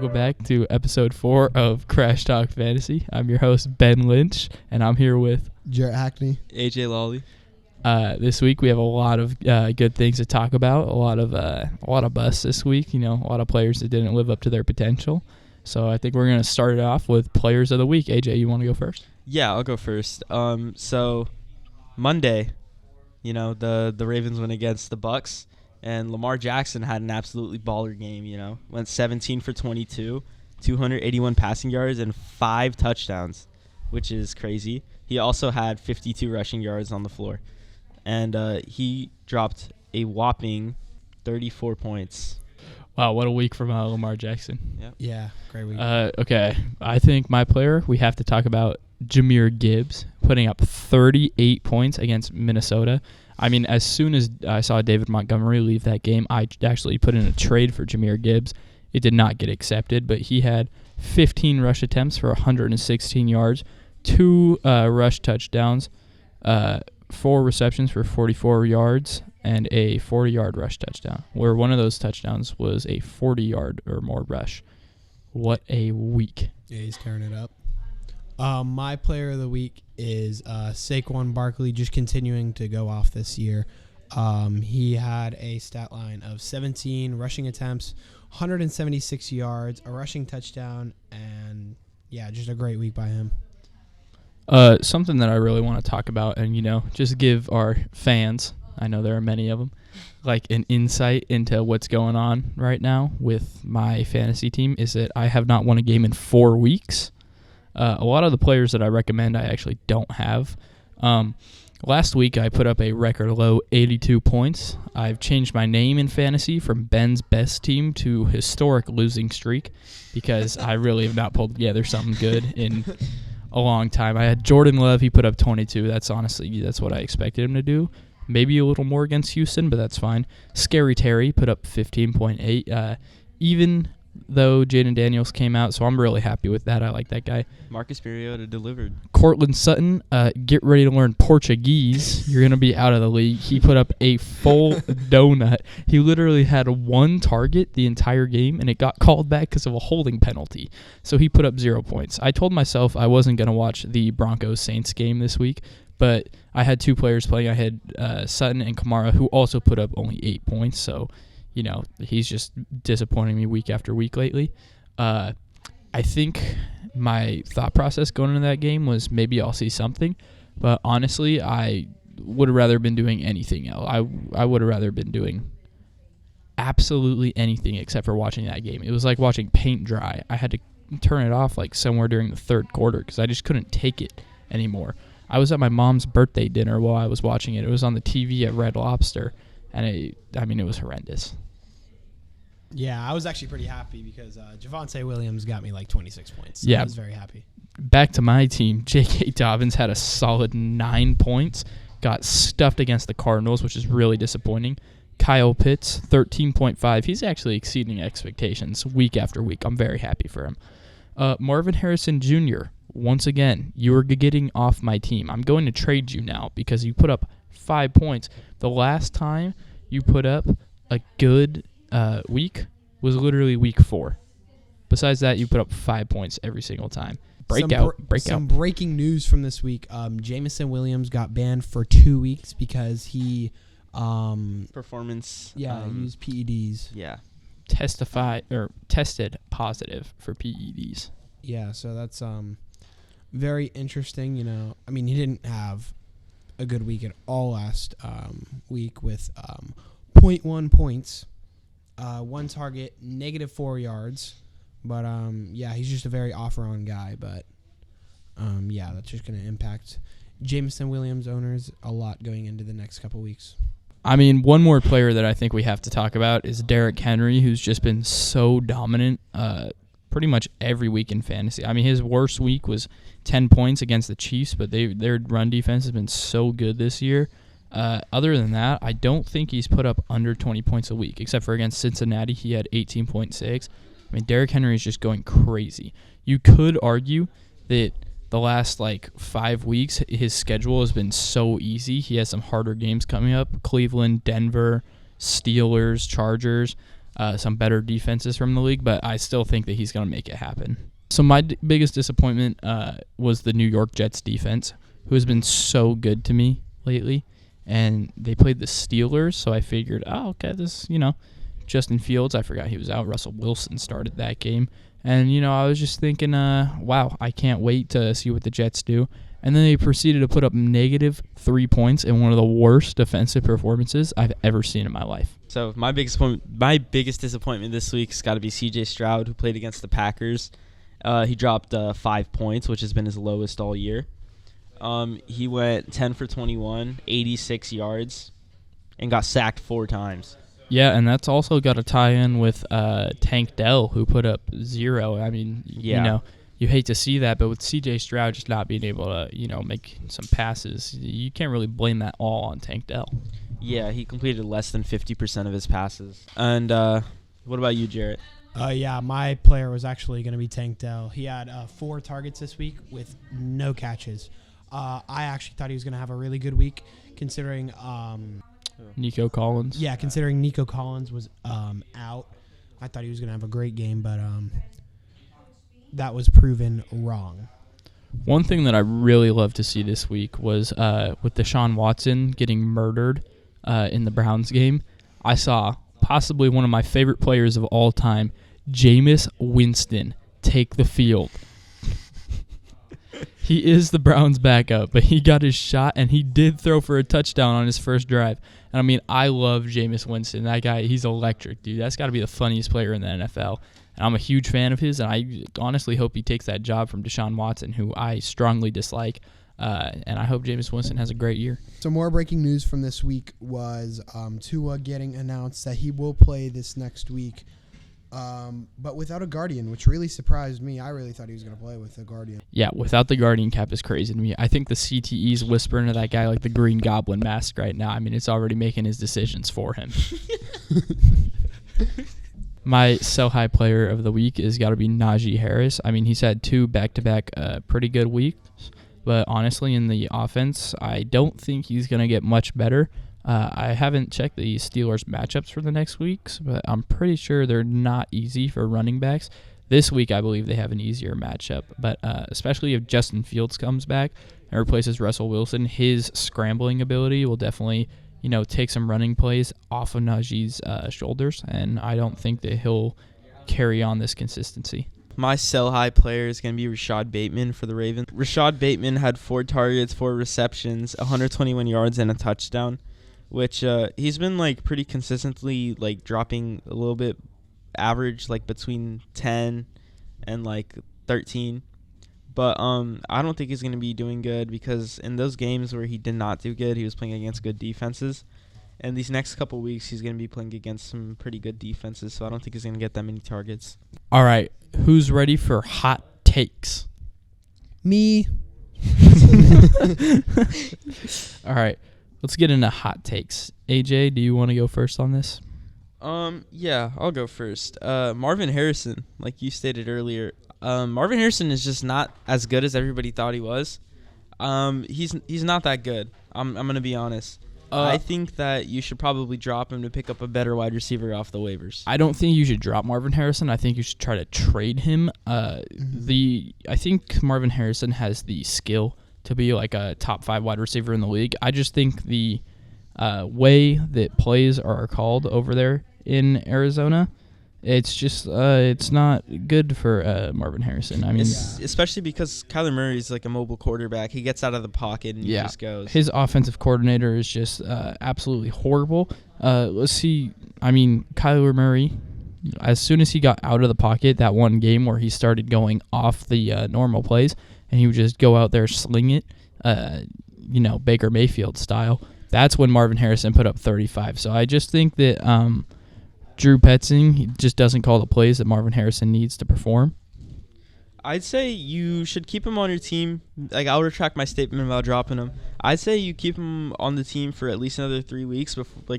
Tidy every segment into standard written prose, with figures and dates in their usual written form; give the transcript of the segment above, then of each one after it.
welcome back to episode 4 of Crash Talk Fantasy. I'm your host, Ben Lynch, and I'm here with Jarett, Hackney, AJ Lally. This week we have a lot of good things to talk about. A lot of busts this week. You know, a lot of players that didn't live up to their potential. So I think we're gonna start it off with players of the week. AJ, you want to go first? Yeah, I'll go first. So Monday, you know, the Ravens went against the Bucks, and Lamar Jackson had an absolutely baller game. You know, went 17 for 22, 281 passing yards and 5 touchdowns, which is crazy. He also had 52 rushing yards on the floor, and he dropped a whopping 34 points. Wow, what a week from Lamar Jackson. Yep. Yeah, great week. Okay, I think my player, we have to talk about Jahmyr Gibbs putting up 38 points against Minnesota. I mean, as soon as I saw David Montgomery leave that game, I actually put in a trade for Jahmyr Gibbs. It did not get accepted, but he had 15 rush attempts for 116 yards, 2 rush touchdowns, 4 receptions for 44 yards, and a 40-yard rush touchdown, where one of those touchdowns was a 40-yard or more rush. What a week. Yeah, he's tearing it up. My player of the week is Saquon Barkley, just continuing to go off this year. He had a stat line of 17 rushing attempts, 176 yards, a rushing touchdown, and, yeah, just a great week by him. Something that I really want to talk about and, you know, just give our fans, I know there are many of them, like an insight into what's going on right now with my fantasy team is that I have not won a game in 4 weeks. A lot of the players that I recommend I actually don't have. Last week I put up a record low 82 points. I've changed my name in fantasy from Ben's best team to historic losing streak because I really have not pulled together something good in a long time. I had Jordan Love. He put up 22. That's what I expected him to do. Maybe a little more against Houston, but that's fine. Scary Terry put up 15.8. Even though Jaden Daniels came out, so I'm really happy with that. I like that guy. Marcus Mariota delivered. Cortland Sutton, get ready to learn Portuguese. You're going to be out of the league. He put up a full donut. He literally had 1 target the entire game, and it got called back because of a holding penalty. So he put up 0 points. I told myself I wasn't going to watch the Broncos-Saints game this week, but I had 2 players playing. I had Sutton and Kamara, who also put up only 8 points, so you know, he's just disappointing me week after week lately. I think my thought process going into that game was maybe I'll see something, but honestly, I would have rather been doing anything else. I would have rather been doing absolutely anything except for watching that game. It was like watching paint dry. I had to turn it off like somewhere during the 3rd quarter because I just couldn't take it anymore. I was at my mom's birthday dinner while I was watching it. It was on the TV at Red Lobster, and it was horrendous. Yeah, I was actually pretty happy because Javonte Williams got me like 26 points. So yeah. I was very happy. Back to my team, J.K. Dobbins had a solid 9 points, got stuffed against the Cardinals, which is really disappointing. Kyle Pitts, 13.5. He's actually exceeding expectations week after week. I'm very happy for him. Marvin Harrison Jr., once again, you are getting off my team. I'm going to trade you now because you put up 5 points. The last time you put up a good week was literally week 4. Besides that, you put up 5 points every single time. Breakout. Some breaking news from this week. Jamison Williams got banned for 2 weeks because he Performance. used PEDs. Yeah. Tested positive for PEDs. Yeah, so that's very interesting. You know, I mean, he didn't have a good week at all last week with 0.1 points. 1 target, -4 yards. But, he's just a very off-and-on guy. But, that's just going to impact Jamison Williams owners a lot going into the next couple weeks. I mean, one more player that I think we have to talk about is Derrick Henry, who's just been so dominant pretty much every week in fantasy. I mean, his worst week was 10 points against the Chiefs, but their run defense has been so good this year. Other than that, I don't think he's put up under 20 points a week, except for against Cincinnati, he had 18.6. I mean, Derrick Henry is just going crazy. You could argue that the last 5 weeks, his schedule has been so easy. He has some harder games coming up: Cleveland, Denver, Steelers, Chargers. some better defenses from the league, but I still think that he's going to make it happen. So my biggest disappointment was the New York Jets defense, who has been so good to me lately. And they played the Steelers, so I figured, okay, Justin Fields, I forgot he was out. Russell Wilson started that game. And, I was just thinking, wow, I can't wait to see what the Jets do. And then they proceeded to put up -3 points in one of the worst defensive performances I've ever seen in my life. So my biggest disappointment this week has got to be C.J. Stroud, who played against the Packers. He dropped 5 points, which has been his lowest all year. He went 10 for 21, 86 yards, and got sacked 4 times. Yeah, and that's also got to tie in with Tank Dell, who put up 0. I mean, you hate to see that, but with C.J. Stroud just not being able to, make some passes, you can't really blame that all on Tank Dell. Yeah, he completed less than 50% of his passes. And what about you, Jarett? Yeah, my player was actually going to be Tank Dell. He had 4 targets this week with no catches. I actually thought he was going to have a really good week, considering Nico Collins. Yeah, considering Nico Collins was out. I thought he was going to have a great game, but that was proven wrong. One thing that I really love to see this week was with Deshaun Watson getting murdered in the Browns game. I saw possibly one of my favorite players of all time, Jameis Winston, take the field. He is the Browns' backup, but he got his shot, and he did throw for a touchdown on his first drive. And, I mean, I love Jameis Winston. That guy, he's electric, dude. That's got to be the funniest player in the NFL. And I'm a huge fan of his, and I honestly hope he takes that job from Deshaun Watson, who I strongly dislike. And I hope Jameis Winston has a great year. So more breaking news from this week was Tua getting announced that he will play this next week, but without a guardian, which really surprised me. I really thought he was going to play with a guardian. Yeah, without the guardian cap is crazy to me. I think the CTE's whispering to that guy like the Green Goblin mask right now. I mean, it's already making his decisions for him. My sell-high player of the week has got to be Najee Harris. I mean, he's had 2 back-to-back pretty good weeks. But honestly, in the offense, I don't think he's going to get much better. I haven't checked the Steelers' matchups for the next weeks, but I'm pretty sure they're not easy for running backs. This week, I believe they have an easier matchup. But especially if Justin Fields comes back and replaces Russell Wilson, his scrambling ability will definitely, take some running plays off of Najee's shoulders. And I don't think that he'll carry on this consistency. My sell-high player is going to be Rashad Bateman for the Ravens. Rashad Bateman had 4 targets, 4 receptions, 121 yards, and a touchdown, which he's been, pretty consistently, dropping a little bit average, between 10 and, 13. But I don't think he's going to be doing good because in those games where he did not do good, he was playing against good defenses. And these next couple weeks, he's going to be playing against some pretty good defenses, so I don't think he's going to get that many targets. All right, who's ready for hot takes? Me. All right, let's get into hot takes. AJ, do you want to go first on this? Yeah, I'll go first. Marvin Harrison, like you stated earlier, Marvin Harrison is just not as good as everybody thought he was. He's not that good. I'm going to be honest. I think that you should probably drop him to pick up a better wide receiver off the waivers. I don't think you should drop Marvin Harrison. I think you should try to trade him. I think Marvin Harrison has the skill to be like a top 5 wide receiver in the league. I just think the way that plays are called over there in Arizona, it's just it's not good for Marvin Harrison. I mean, especially because Kyler Murray is like a mobile quarterback. He gets out of the pocket and he just goes. His offensive coordinator is just absolutely horrible. Let's see. I mean, Kyler Murray, as soon as he got out of the pocket, that one game where he started going off the normal plays and he would just go out there, sling it, Baker Mayfield style. That's when Marvin Harrison put up 35. So I just think that Drew Petzing, he just doesn't call the plays that Marvin Harrison needs to perform. I'd say you should keep him on your team. I'll retract my statement about dropping him. I'd say you keep him on the team for at least another 3 weeks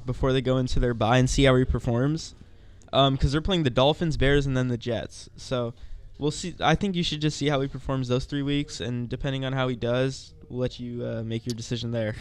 before they go into their bye and see how he performs. Because they're playing the Dolphins, Bears, and then the Jets. So we'll see. I think you should just see how he performs those 3 weeks, and depending on how he does, we'll let you make your decision there.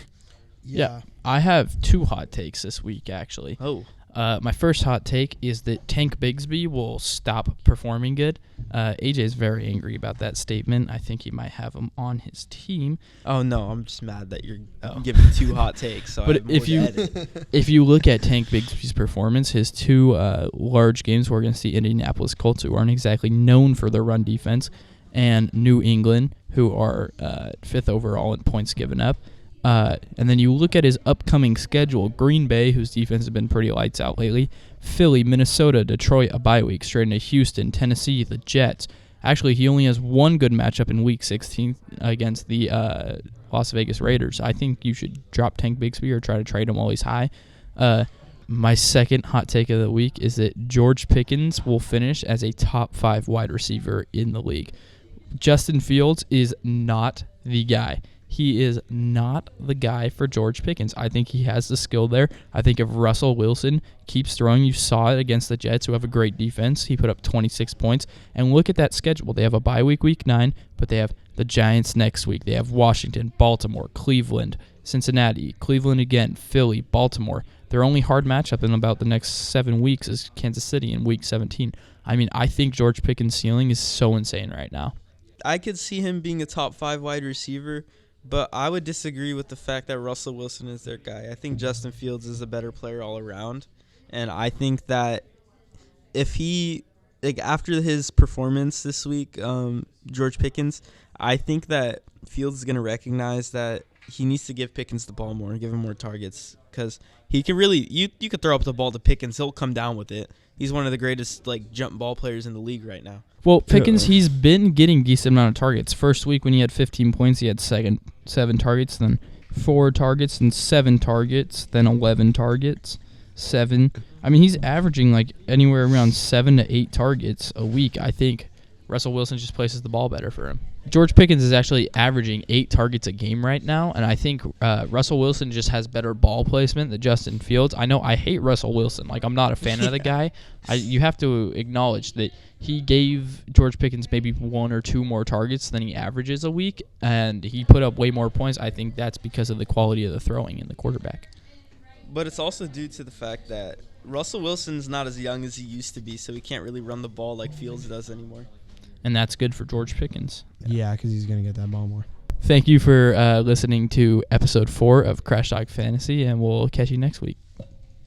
Yeah. I have 2 hot takes this week, actually. Oh. My first hot take is that Tank Bigsby will stop performing good. AJ is very angry about that statement. I think he might have him on his team. Oh no, I'm just mad that you're giving 2 hot takes. So But I have more if to you edit. if you look at Tank Bigsby's performance, his 2 large games were against the Indianapolis Colts, who aren't exactly known for their run defense, and New England, who are 5th overall in points given up. And then you look at his upcoming schedule: Green Bay, whose defense has been pretty lights out lately; Philly, Minnesota, Detroit, a bye week; straight into Houston, Tennessee, the Jets. Actually, he only has one good matchup in Week 16 against the Las Vegas Raiders. I think you should drop Tank Bigsby or try to trade him while he's high. My second hot take of the week is that George Pickens will finish as a top 5 wide receiver in the league. Justin Fields is not the guy. He is not the guy for George Pickens. I think he has the skill there. I think if Russell Wilson keeps throwing, you saw it against the Jets, who have a great defense. He put up 26 points. And look at that schedule. They have a bye week, Week 9, but they have the Giants next week. They have Washington, Baltimore, Cleveland, Cincinnati, Cleveland again, Philly, Baltimore. Their only hard matchup in about the next 7 weeks is Kansas City in Week 17. I mean, I think George Pickens' ceiling is so insane right now. I could see him being a top 5 wide receiver, but I would disagree with the fact that Russell Wilson is their guy. I think Justin Fields is a better player all around, and I think that if he, after his performance this week, George Pickens, I think that Fields is going to recognize that he needs to give Pickens the ball more and give him more targets, because he can really, you could throw up the ball to Pickens, he'll come down with it. He's one of the greatest jump ball players in the league right now. Well, Pickens, he's been getting decent amount of targets. First week when he had 15 points, he had 7 targets, then 4 targets, then 7 targets, then 11 targets, 7. I mean, he's averaging anywhere around 7 to 8 targets a week. I think Russell Wilson just places the ball better for him. George Pickens is actually averaging 8 targets a game right now, and I think Russell Wilson just has better ball placement than Justin Fields. I know I hate Russell Wilson. I'm not a fan of the guy. You have to acknowledge that he gave George Pickens maybe 1 or 2 more targets than he averages a week, and he put up way more points. I think that's because of the quality of the throwing in the quarterback. But it's also due to the fact that Russell Wilson's not as young as he used to be, so he can't really run the ball like Fields does anymore. And that's good for George Pickens. Yeah, because he's going to get that ball more. Thank you for listening to episode 4 of Crash Talk Fantasy, and we'll catch you next week.